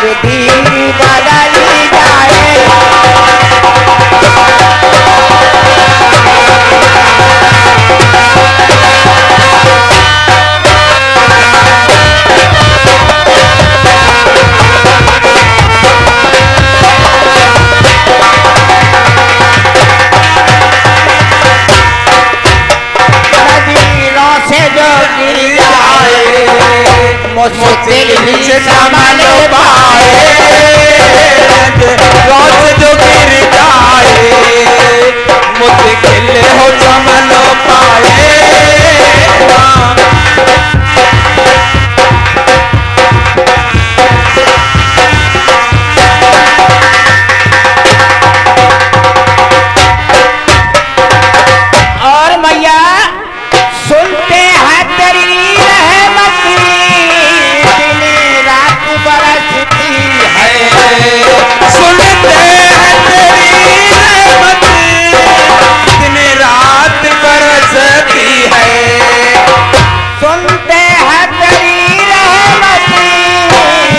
तकदीर बदली जाए। नज़ीरों से जो गिर जाए मुश्किल ही संभल पाए। नज़ीरों से जो गिर जाए मुश्किल हो संभल पाए। और मैया सुनते हैं तेरी रहमत दिन रात बरसती है। सुनते हैं तेरी रहमत दिन रात बरसती है। सुनते हैं तेरी रहमत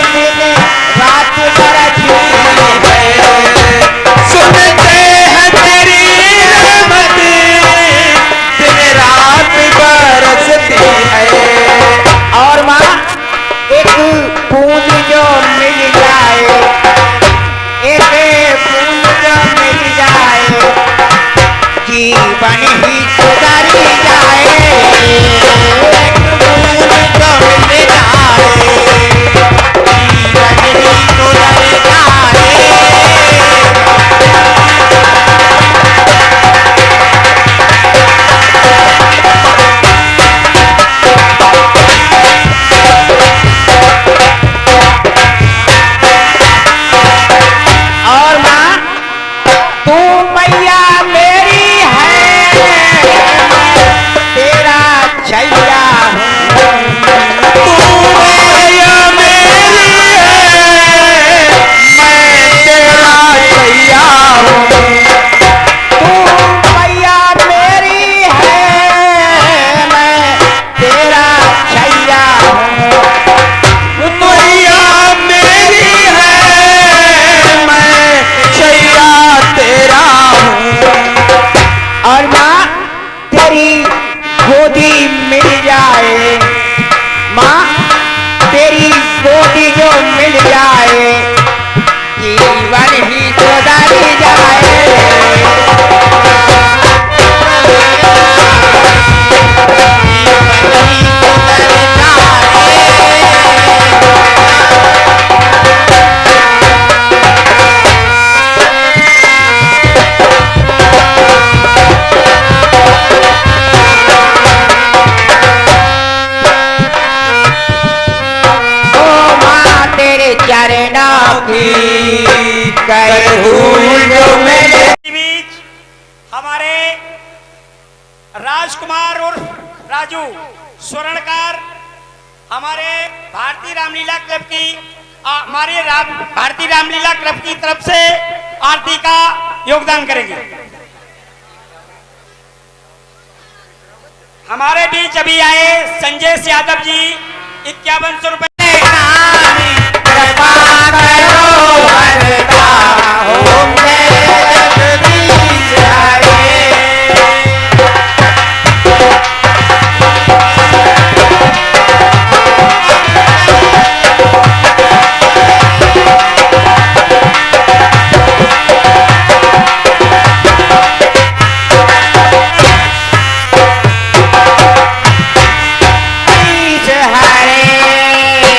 दिन रात बरसती है। सुनते हैं तेरी रहमत दिन रात बरसती है। और माँ एक बूंद जो मिल जाए, एक बूंद जो मिल जाए जीवन ही सुधर जाए। एक बूंद जो मिल जाए जीवन ही सुधर जाए। और माँ तू मैया मेरी है, तेरा छैया हूँ। तू मैया मेरी है, मैं तेरा छैया हूँ। तू मैया मेरी है, मैं तेरा छैया हूँ। मैया मेरी है, मैं छैया तेरा हूँ। और माँ तेरी गोदी मिल जाए, माँ तेरी गोदी जो मिल जाए जीवन ही सुधर जाए। जीवन ही सुधर जाए। ओ माँ तेरे चरणों की धूल जो मेरे बीच हमारे राजकुमार और राजू स्वर्णकार हमारे भारतीय रामलीला क्लब की भारतीय रामलीला क्लब की तरफ से आरती का योगदान करेंगे। हमारे बीच अभी आए संजय यादव जी 5100 रुपए। हरे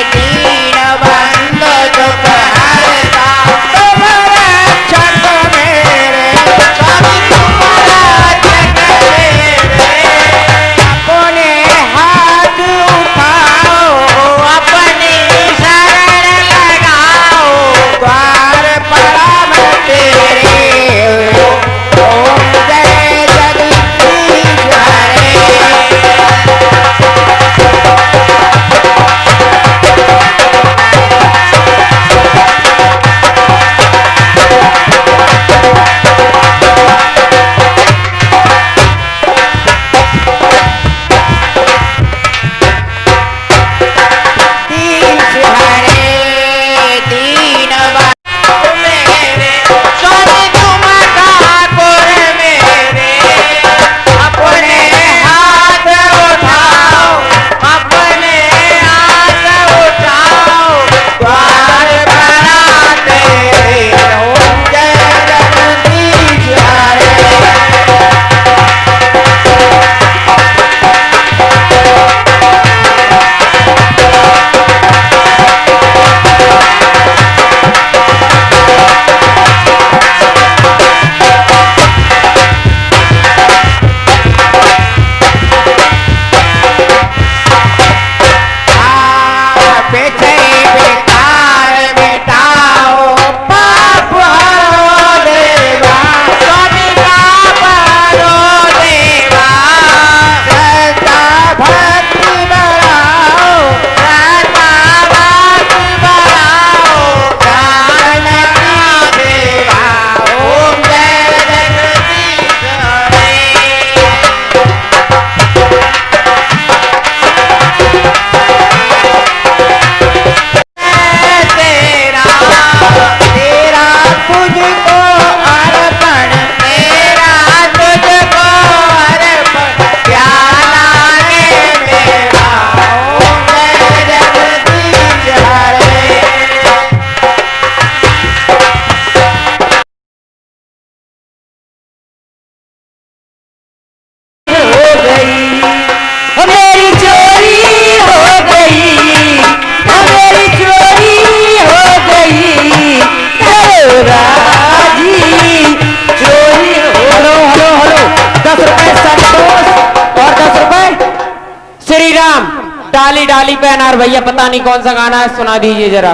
कुमार भैया पता नहीं कौन सा गाना है, सुना दीजिए जरा।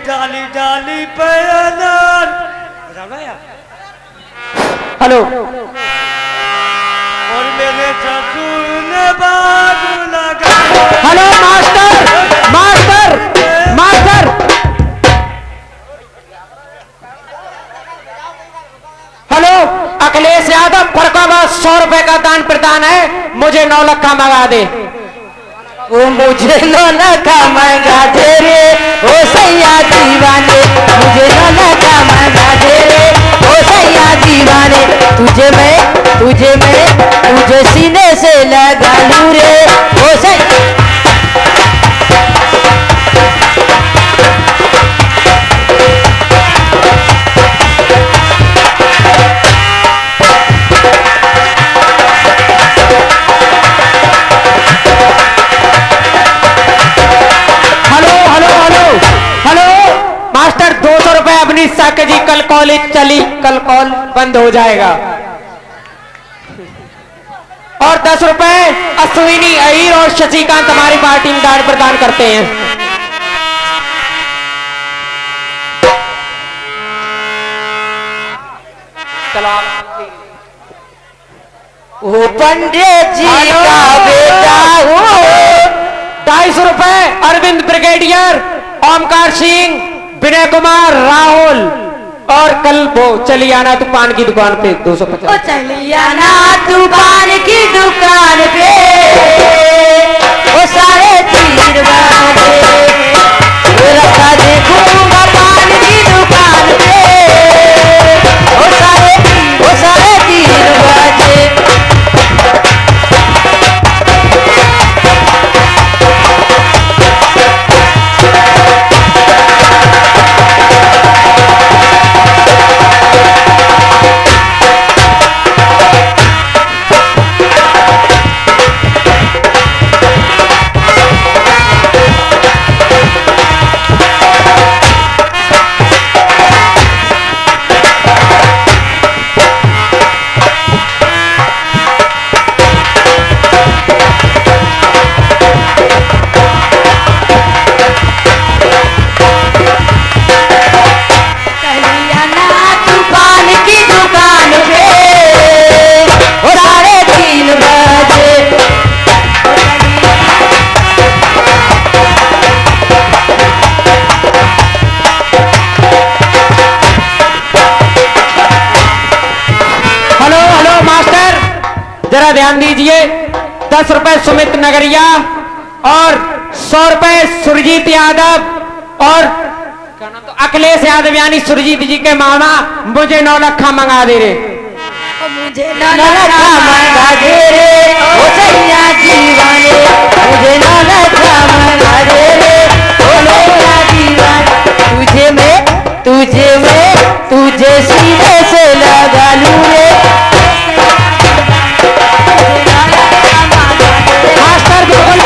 डाली डाली पे अनार। हेलो और मेरे ससुर ने बाग लगा। Hello master master master. Hello Akhilesh Yadav Farrukhabad 100 रुपए का दान प्रदान है, मुझे 9 लाख का मंगा दे। वो मुझे 9 लाख का मंगा दे रे ओ सैया दीवाने, मुझे 9 लाख का मंगा दे रे ओ सैया दीवाने। तुझे सीने से लगा लूं रे ओ सैया। मास्टर 200 रुपए अपनी साके जी, कल कॉलेज चली, कल कॉल बंद हो जाएगा। और 10 रुपए अश्विनी अहीर और शशिकांत हमारी पार्टी में दान प्रदान करते हैं। चलो वो पंडित जी का बेटा हो। 250 रुपए अरविंद ब्रिगेडियर, ओमकार सिंह, विनय कुमार, राहुल। और कल वो चली आना तू पान की दुकान पे 250। चली आना तू पान की दुकान पे वो 3:30 बजे रखा देखूंगा पान की दुकान पे वो 3:30 बजे। जरा ध्यान दीजिए। 10 रुपए सुमित नगरिया और 100 रुपए सुरजीत यादव और तो अखिलेश यादव यानी सुरजीत जी के मामा, मुझे 9 लाख मंगा दे रे। मुझे 9 लाख मंगा दे रे ओ सैया दीवाने, मुझे 9 लाख मंगा दे रे ओ सैया दीवाने। तुझे सीने से लगा लूं रे। मास्टर बिल्कुल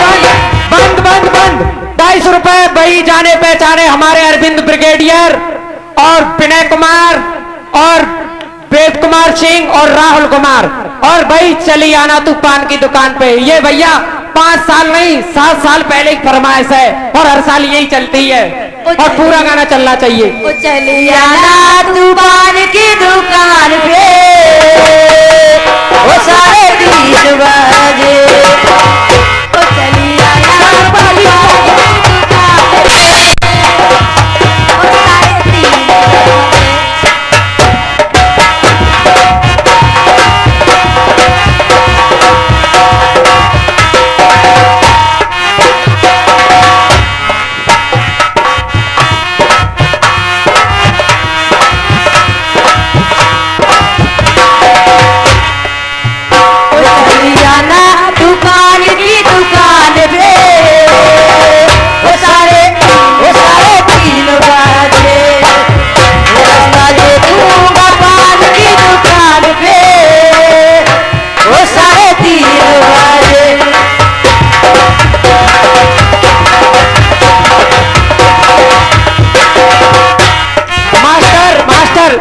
बंद बंद बंद। 250 रुपए वही जाने पहचाने हमारे अरविंद ब्रिगेडियर और विनय कुमार और वेद कुमार सिंह और राहुल कुमार। और भाई चली आना तू पान की दुकान पे। ये भैया 5 साल नहीं 7 साल पहले की फरमाइश है और हर साल यही चलती है और पूरा गाना चलना चाहिए। चली आना तू पान की दुकान पे वो 3:30 बजे। चली आना पान की दुकान पे वो 3:30 बजे।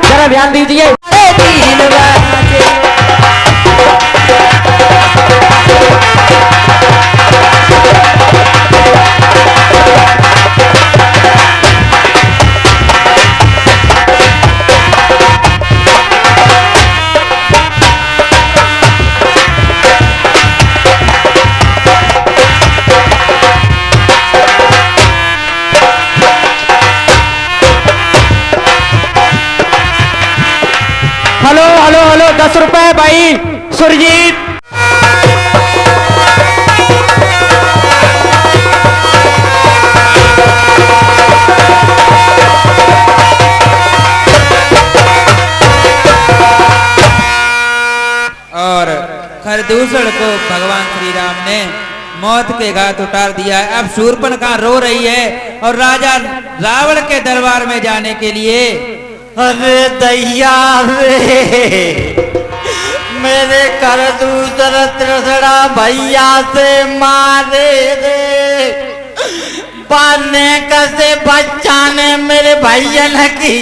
जरा ध्यान दीजिए। 3 बजे। सुरजीत। और खरदूषण को भगवान श्री राम ने मौत के घाट उतार दिया है। अब शूर्पणखा रो रही है और राजा रावण के दरबार में जाने के लिए। अरे दैया रे, मेरे खरदूषण त्रिशड़ा भैया से मारे रे, पाने कसे बच्चा ने मेरे भैया न की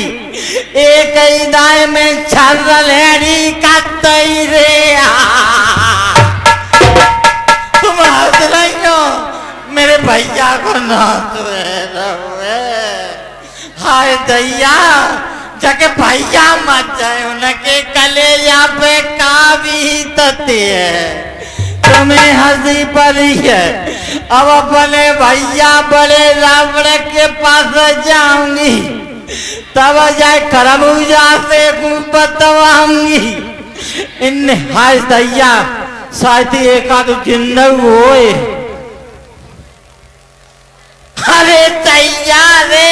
एक ही दाए में छर्रल हेड़ी का तई रे। तुम हंस रही हो, मेरे भैया को ना हाय दैया, जाके भैया मत जाए, उनके कलेजा पे काबी तते है, तुम्हें हंसी पड़ी है। अब अपने भैया बड़े रावण के पास जाऊंगी, तब जाए खरबूजा से बतवाऊंगी। इन हाय दैया, शायद एक आध जिंदा होए। अरे दैया रे,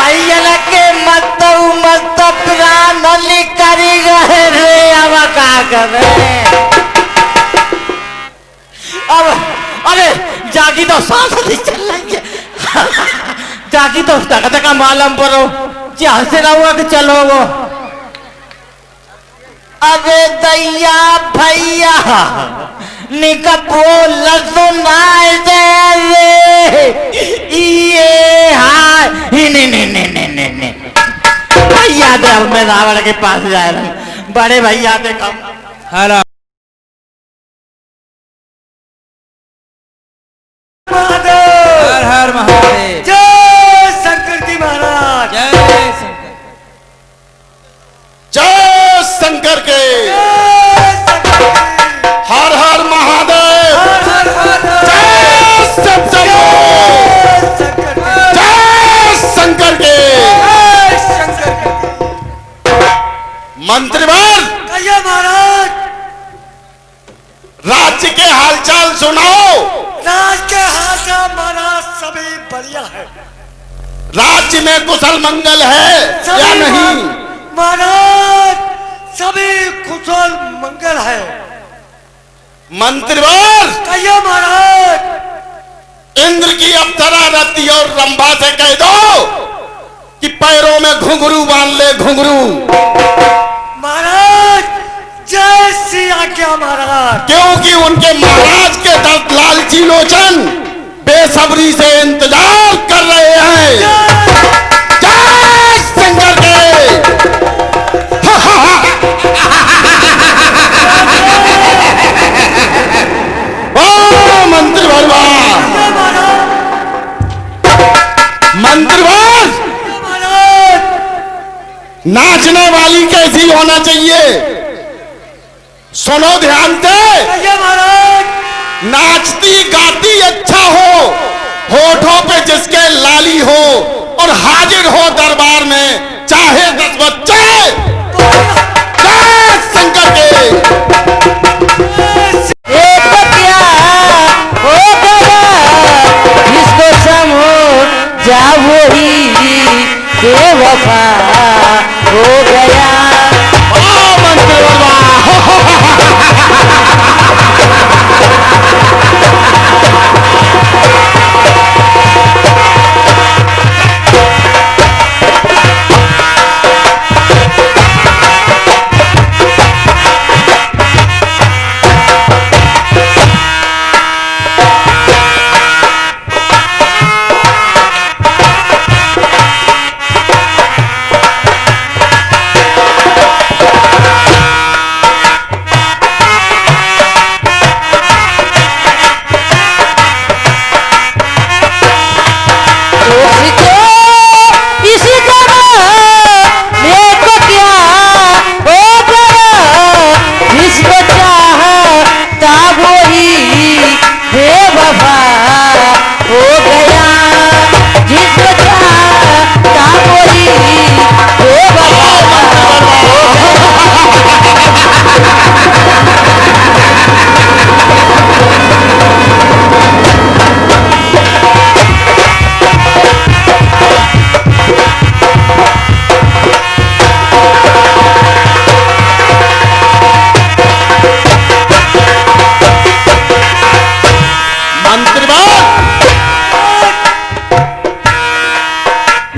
भैया के मत प्राण करी गए रे, अब क्या करे। अब अरे जागी तो सांस नहीं चल रही है, जागी तो धका मालूम पड़ो जहां से रहुआ कि चलो वो। अबे दैया भैया निकपो लसुनाए दे ये हाय ने भैया दे, अब मैं रावण के पास जा रहा हूँ, बड़े भैया दे कम। हरा हर हर महादेव, जय शंकर जी महाराज, जय शंकर। जय शंकर के, हर हर महादेव, जय शंकर, जय शंकर के। मंत्रीवर महाराज, राज्य के हालचाल सुनाओ। राज के हाथ महाराज सभी बढ़िया है, राज्य में कुशल मंगल है या नहीं? महाराज सभी कुशल मंगल है। मंत्रीवर कहिए महाराज। इंद्र की अप्सरा रति और रंभा से कह दो कि पैरों में घुंघरू बांध ले, घुंघरू। महाराज जय श्री आज्ञा महाराज। क्योंकि उनके महाराज के दर्द लालची लोचन बेसब्री से इंतजार कर रहे हैं। जय शंकर के। ओ मंत्रीवर, मंत्रीवर, नाचने वाली कैसी होना चाहिए? सुनो ध्यान से, नाचती गाती अच्छा हो, होठों पे जिसके लाली हो और हाजिर हो दरबार में चाहे 10 बच्चे। जय शंकर के। एक क्या हो गया जिसको समो जा वही बेवफा हो गया। मंत्री मंत्रीवाद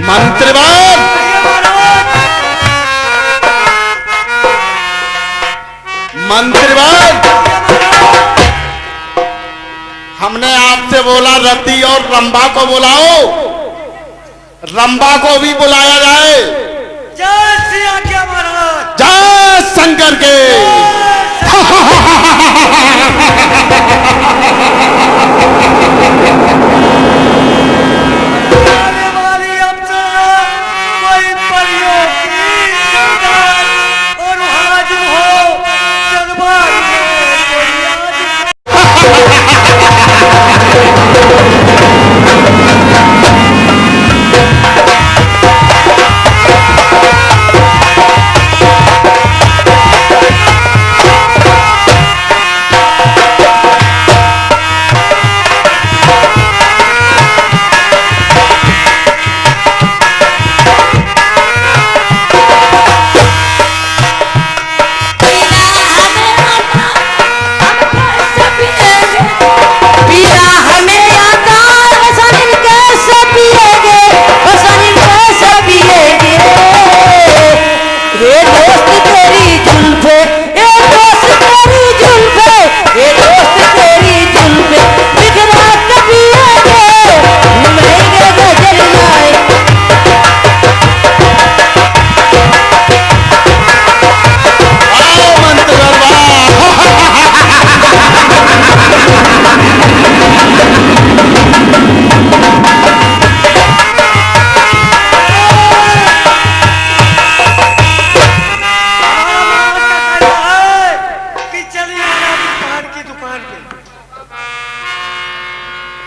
मंत्रीवाद मंत्रीवाद हमने आपसे बोला रति और रंभा को बुलाओ, रंभा को भी बुलाया जाए। जय सिया के महाराज, जय शंकर के। आने वाली अप्सरा कोई परियों की सुंदर और हाजिर हो दरबार में कोई आज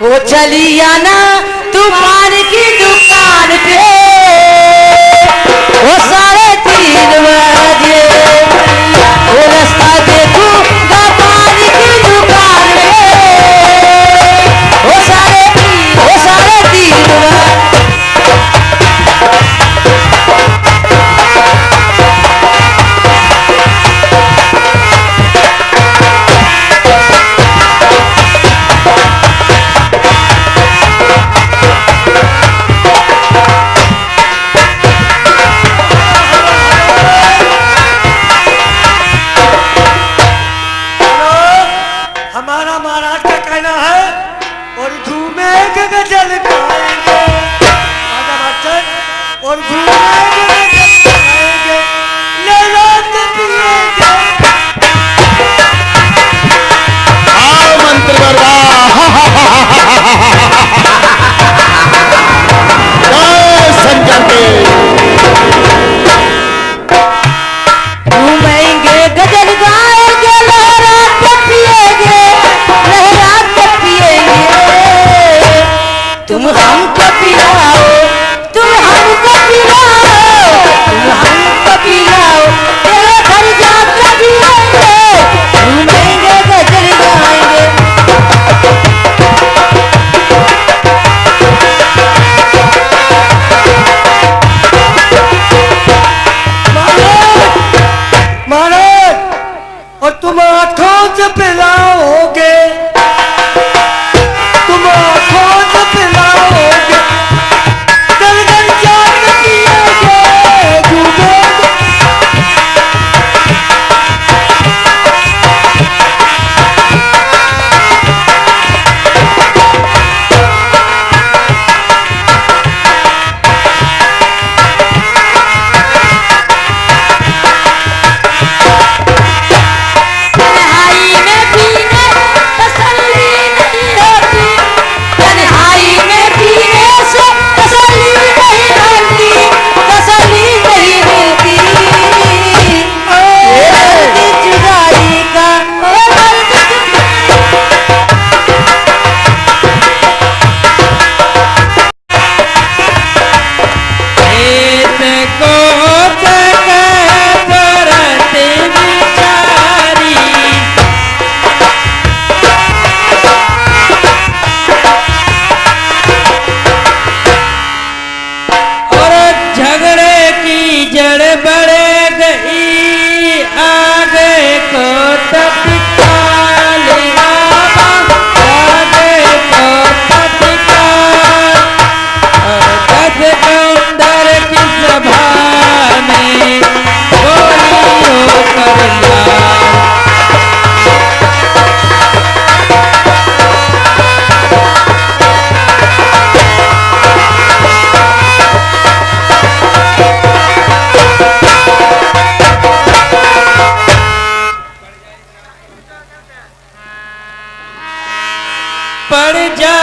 वो चली आना तूफान की दुकान पे, वो 3:30 बजे वो रास्ता देखूंगा पान की दुकान पे, वो 3:30 बजे। हमारा महाराज का कहना है और घूमेंगे गजल गाएंगे राजा मास्टर, और घूमेंगे गजल गाएंगे लहराते पिएंगे। आओ मंत्रीवर्गा, जय शंकर के। घूमेंगे गजल गाएंगे लहराते पिएंगे, लहराते पिएंगे। तुम हमको पिलाओ, तुम हमको पिलाओ।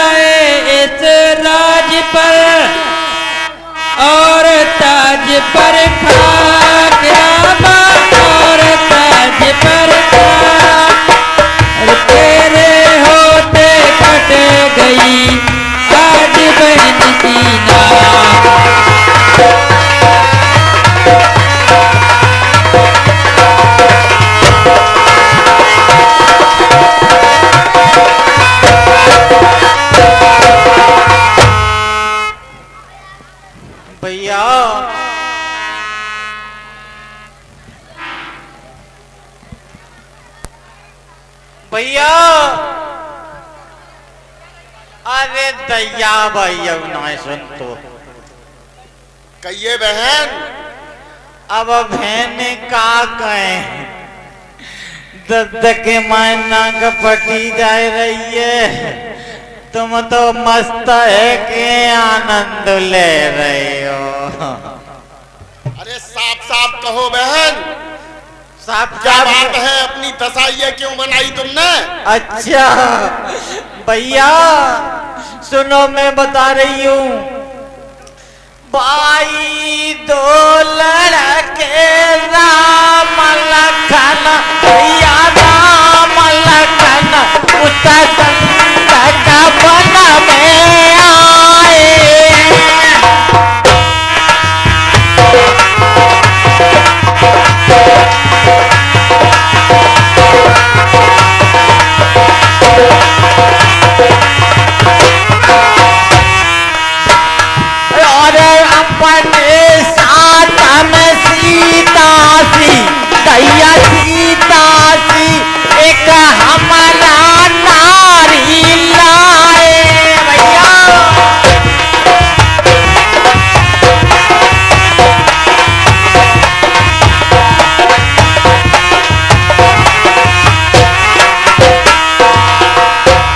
आए इस राज पर और ताज पर खाक रामा और ताज पर खाक तेरे होते कट गई आज बहन की नाक। भैया भैया अरे दैया भैया ना सुन तो कहिए बहन। अब बहन का कहे दद के मायना का पटी जा रही है, तुम तो मस्त है के आनंद ले रहे हो। अरे साफ साफ कहो बहन, साहब क्या बात है? अपनी दशा ये क्यों बनाई तुमने? अच्छा भैया सुनो, मैं बता रही हूँ। भाई दो लड़के राम लखन, भैया राम लखन उत्तरखंड का वन में आए। और अपने साथ में सीता सी, दैया सीता सी एक हमारा नारी लाए भैया।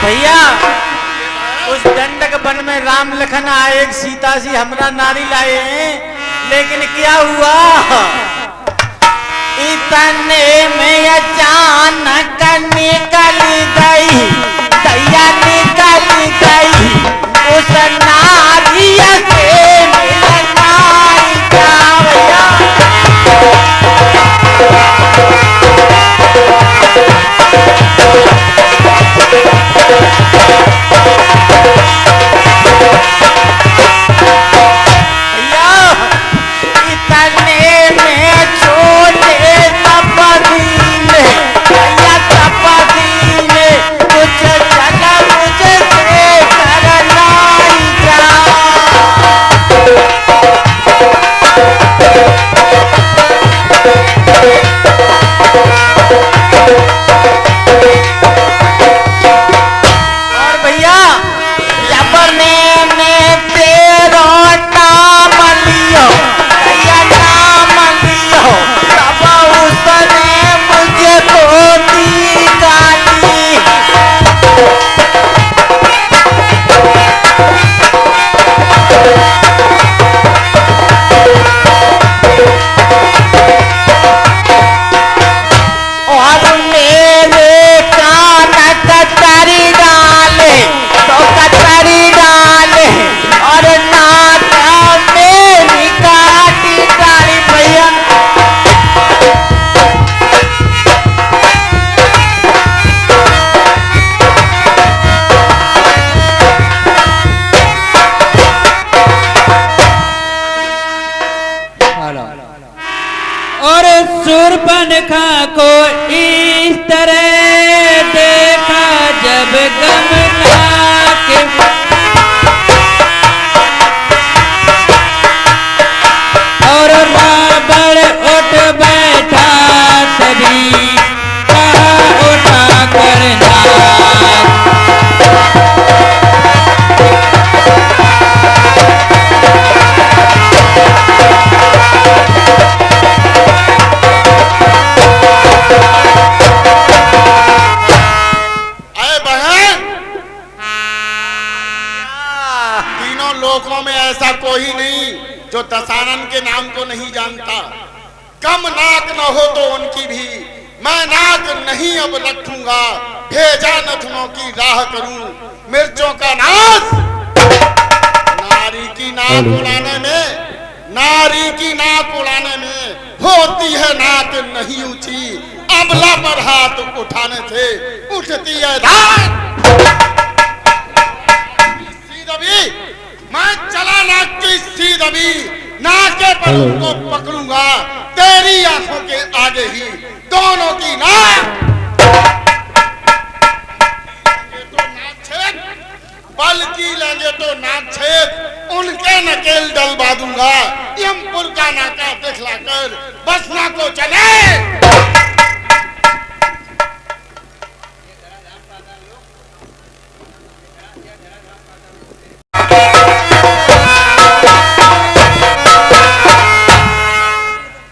भैया उस दंडक वन में राम लखन आए, एक सीता सी हमरा नारी लाए हैं, लेकिन क्या हुआ इतने में अचानक निकल गई दैया, निकल गई उस नारी से मिलना क्या भैया। इतने में छोटे तपदीने, भैया तपदीने कुछ जगह मुझसे करना ही क्या। और भैया जबरने में तेरा नाम लियो, भैया नाम लियो, तब उसने मुझे धोती काटी। और मेरे कान कतरी डाले तो कतरी डाले और नाक मेरी काटी डाली भैया। और शूर्पणखा को इस तरह देखा जब गमनाक, और रावण उठ बैठा तभी कहा उठा करना। अरे बहन, तीनों लोकों में ऐसा कोई नहीं जो दशानन के नाम को नहीं जानता। कम नाक न हो तो उनकी भी मैं नाक नहीं अब रखूंगा। भेजा नथनों की राह करूं मिर्चों का नाश। नारी की नाक उड़ाने में, नारी की नाक उड़ाने में होती है नाक नहीं ऊंची, अबला पर हाथ उठाने से उठती है धाक। सीधवी मैं चला नाक की सीधवी, नाके पर उनको पकड़ूंगा तेरी आंखों के आगे ही दोनों की नाक। बल्कि लेंगे तो नाक छेद उनके नकेल डलवा दूंगा, यमपुर का नाका दिखलाकर बसना को चले।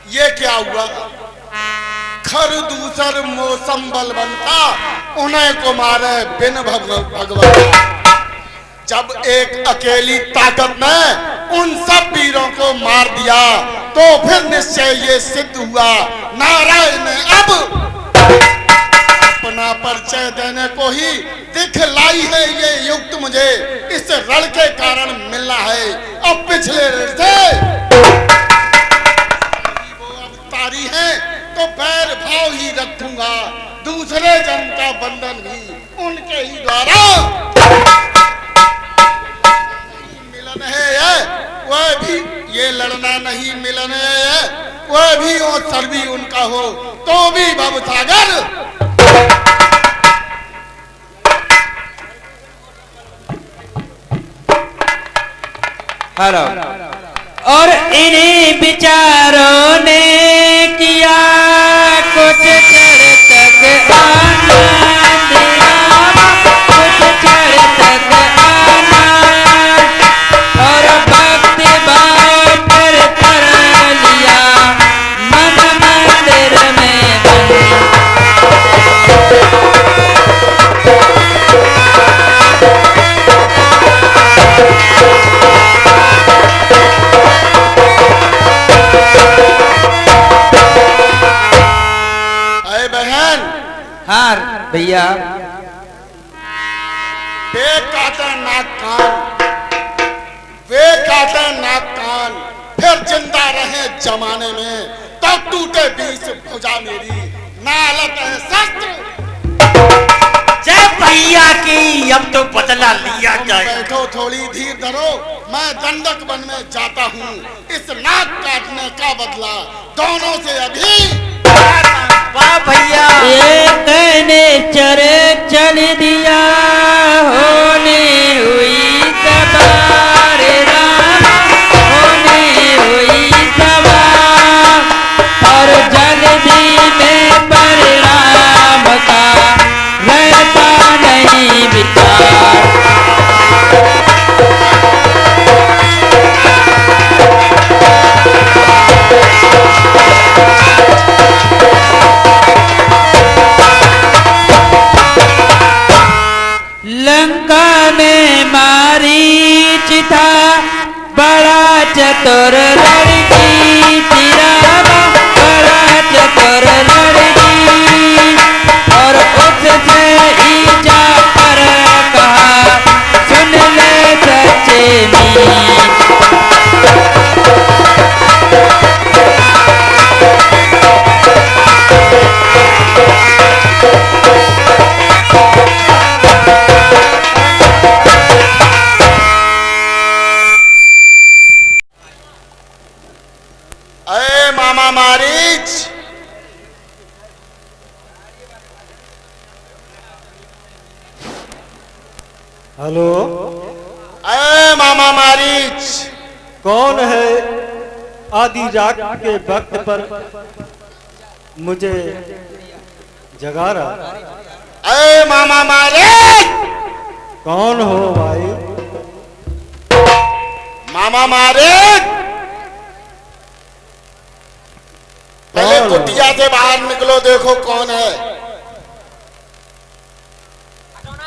ये क्या हुआ? खर दूसर मौसम बलवंता, उन्हें को मारे बिन भगवान। जब एक अकेली ताकत ने उन सब वीरों को मार दिया तो फिर निश्चय ये सिद्ध हुआ नारायण ने अब अपना परिचय देने को ही दिखलाई है ये युक्त मुझे इस रण के कारण मिलना है। अब पिछले रण से वो अवतारी है तो बैर भाव ही रखूंगा, दूसरे जन्म का बंधन भी उनके ही द्वारा है। वह भी ये लड़ना नहीं मिलन है, वह भी और सर भी उनका हो तो भी भवसागर। हेलो। और इन्हीं विचारों ने किया कुछ चढ़ तक आनंद रामा, कुछ चढ़ तक आनंद, और भक्ति भाव पर कर लिया मन मंदिर में बंद। अरे बहन। हाँ भैया। वे काटे नाक कान, वे काटे नाक कान, फिर जिंदा रहे जमाने में तो टूटे बीच भुजा मेरी नालत है शस्त्र। जय भैया की, अब तो बदला लिया जाए। बैठो थोड़ी धीर धरो, मैं दंडक वन में जाता हूँ, इस नाक काटने का बदला दोनों से अभी। वाह भैया। एक ने चरे चल दिया होने हुई सवार रामा, होने हुई सवार, और जल्दी में परिणाम का रहता नहीं विचार। लंका में मारीच था बड़ा चतुर लड़की थी रामा, बड़ा चतुर लड़की, और उससे ही जाकर कहा सुन ले सच्चे मीत। अरे मामा मारीच, हेलो, अरे मामा मारीच, कौन है आधी रात के वक्त पर मुझे जगा रहा? अरे मामा मारीच, कौन हो भाई? मामा मारीच, पहले कौन हो? कुटिया से बाहर निकलो, देखो कौन है।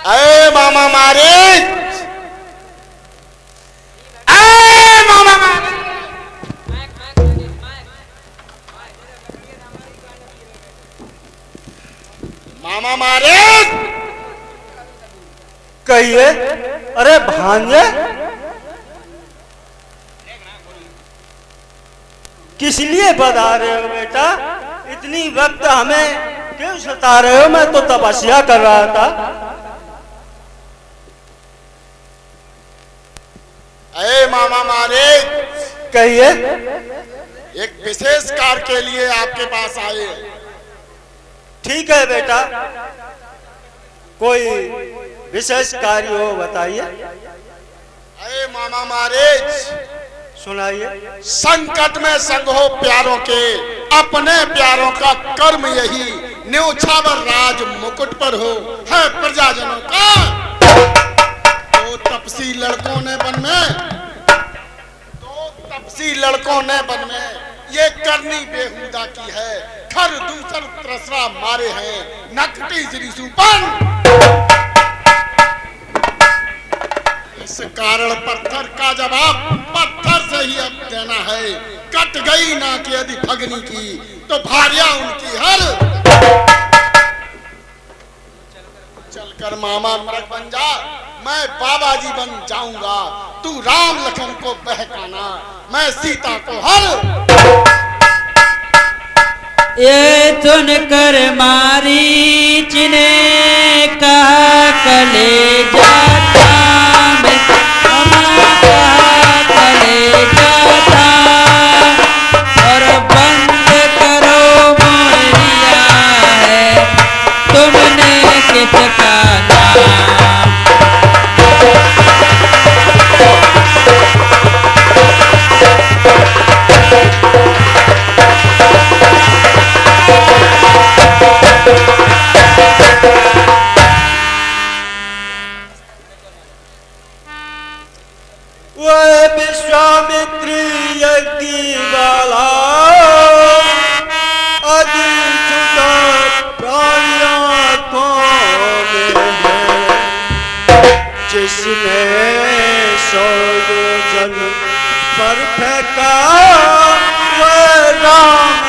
अरे मामा मारीच, अरे मामा मारीच, मामा मारीच, कहिए। अरे भांजे, किस लिए बता रहे हो बेटा? इतनी वक्त हमें क्यों सता रहे हो? मैं तो तपस्या कर रहा था। अरे मामा मारे, कहिए। एक विशेष कार्य के लिए आपके पास आए। ठीक है बेटा, कोई विशेष कार्य हो बताइए। अरे मामा मारे, सुनाइए। संकट में संग हो प्यारों के, अपने प्यारों का कर्म यही, न्योछावर राज मुकुट पर हो है प्रजाजनों का। दो तपसी लड़कों ने बन में ये करनी बेहुदा की है। खर दूसर त्रसरा मारे हैं, नकटी श्री सुपन। इस कारण पत्थर का जवाब पत्थर से ही अब देना है। कट गई ना कि यदि भगनी की तो भार्या उनकी हर। चलकर मामा मृग बन जा, मैं बाबा जी बन जाऊंगा। तू राम लखन को बहकाना, मैं सीता को हर। ये सुन कर मारीच ने कहा कलेजा थाम, हमारा कलेजा थाम, और बंद करो मोरिया है तुमने किसका नाम। वह विश्वामित्री यज्ञ वाला अधिष्ठिता प्राणियों को जिसने सौ जन पर फेंका वह राम